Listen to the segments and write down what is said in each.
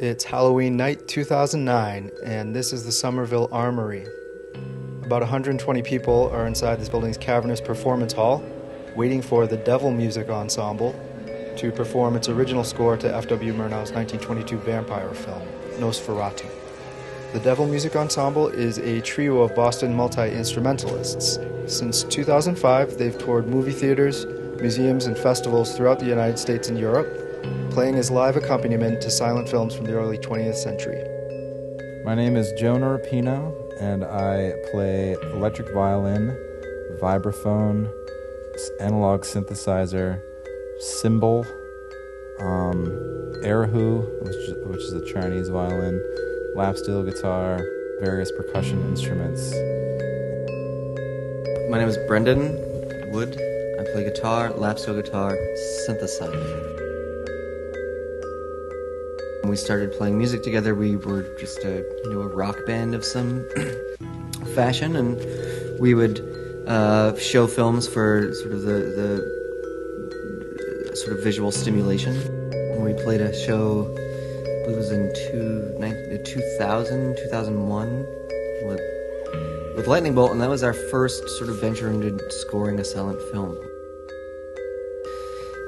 It's Halloween night 2009, and this is the Somerville Armory. About 120 people are inside this building's cavernous performance hall, waiting for the Devil Music Ensemble to perform its original score to F.W. Murnau's 1922 vampire film, Nosferatu. The Devil Music Ensemble is a trio of Boston multi-instrumentalists. Since 2005, they've toured movie theaters, museums, and festivals throughout the United States and Europe, playing as live accompaniment to silent films from the early 20th century. My name is Jonah Rapino, and I play electric violin, vibraphone, analog synthesizer, cymbal, erhu, which is a Chinese violin, lap steel guitar, various percussion instruments. My name is Brendan Wood. I play guitar, lap steel guitar, synthesizer. When we started playing music together, we were just a rock band of some fashion, and we would show films for sort of the sort of visual stimulation. And we played a show, I believe it was in 2001 with Lightning Bolt, and that was our first sort of venture into scoring a silent film.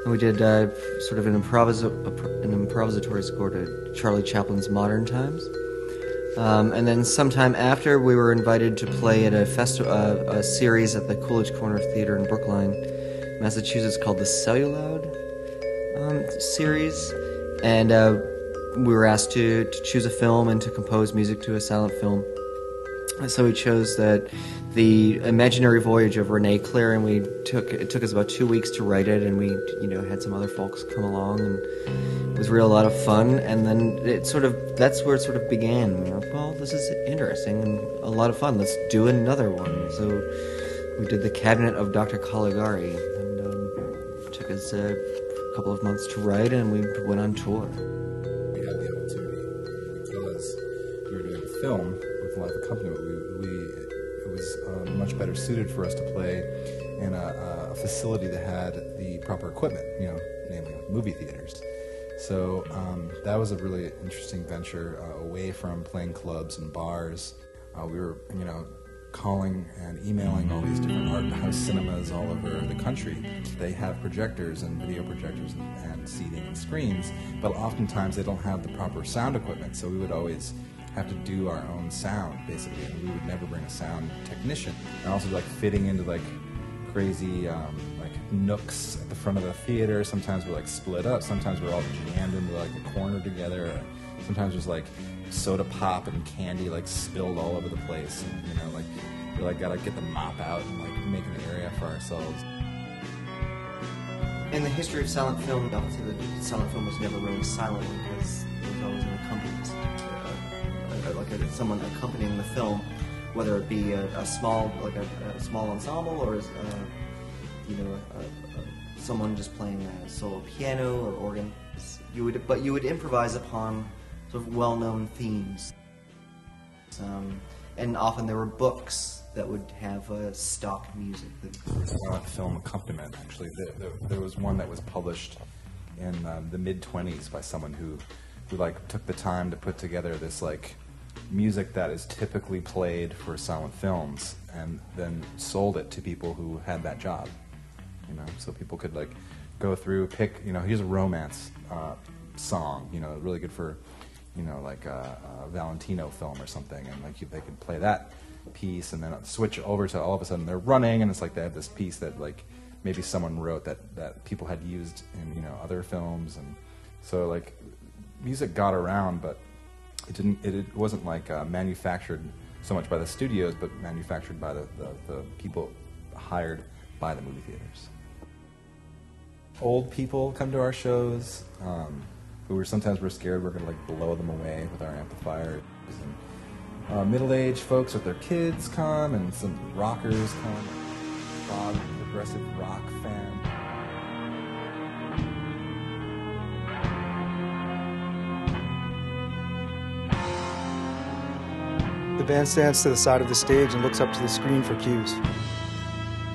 And we did sort of an improvisatory score to Charlie Chaplin's Modern Times. And then sometime after, we were invited to play at a series at the Coolidge Corner Theater in Brookline, Massachusetts, called the Celluloid series. And we were asked to choose a film and to compose music to a silent film. So we chose the Imaginary Voyage of Renee Clare, and it took us about 2 weeks to write it, and we had some other folks come along, and it was a lot of fun. And then that's where it sort of began. Well, this is interesting and a lot of fun. Let's do another one. So we did The Cabinet of Dr. Caligari, and it took us a couple of months to write, and we went on tour. We had the opportunity because we were doing a film with live accompaniment. It was much better suited for us to play in a facility that had the proper equipment, namely movie theaters. So that was a really interesting venture away from playing clubs and bars. We were, calling and emailing all these different art house cinemas all over the country. They have projectors and video projectors and seating and screens, but oftentimes they don't have the proper sound equipment, so we would always have to do our own sound, basically, and we would never bring a sound technician. And also fitting into crazy nooks at the front of the theater. Sometimes we're split up, sometimes we're all jammed into a corner together. Sometimes there's soda pop and candy spilled all over the place, and we gotta get the mop out and make an area for ourselves. In the history of silent film, obviously the silent film was never really silent because there was always an accompaniment. Someone accompanying the film, whether it be a small ensemble or someone just playing a solo piano or organ. You would improvise upon sort of well-known themes, and often there were books that would have stock music. Silent film accompaniment, actually. There was one that was published in the mid-20s by someone who took the time to put together this music that is typically played for silent films, and then sold it to people who had that job. So people could go through, pick, here's a romance song, really good for, a Valentino film or something, and they could play that piece, and then switch over to all of a sudden they're running, and it's they have this piece that maybe someone wrote that people had used in other films, and so music got around, but it wasn't manufactured so much by the studios, but manufactured by the people hired by the movie theaters. Old people come to our shows who sometimes we're scared we're going to blow them away with our amplifiers. And middle-aged folks with their kids come, and some rockers come. Progressive rock fan. The band stands to the side of the stage and looks up to the screen for cues.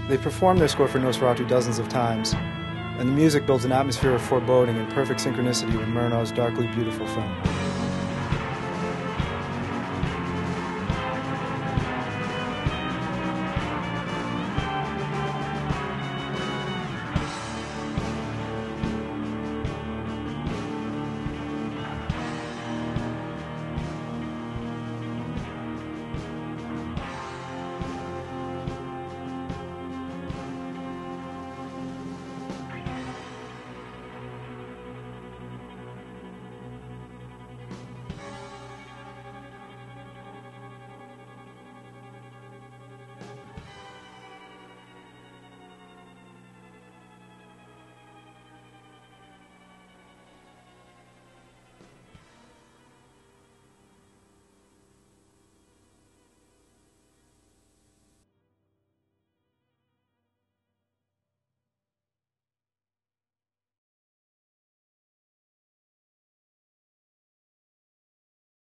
They performed their score for Nosferatu dozens of times, and the music builds an atmosphere of foreboding in perfect synchronicity with Murnau's darkly beautiful film.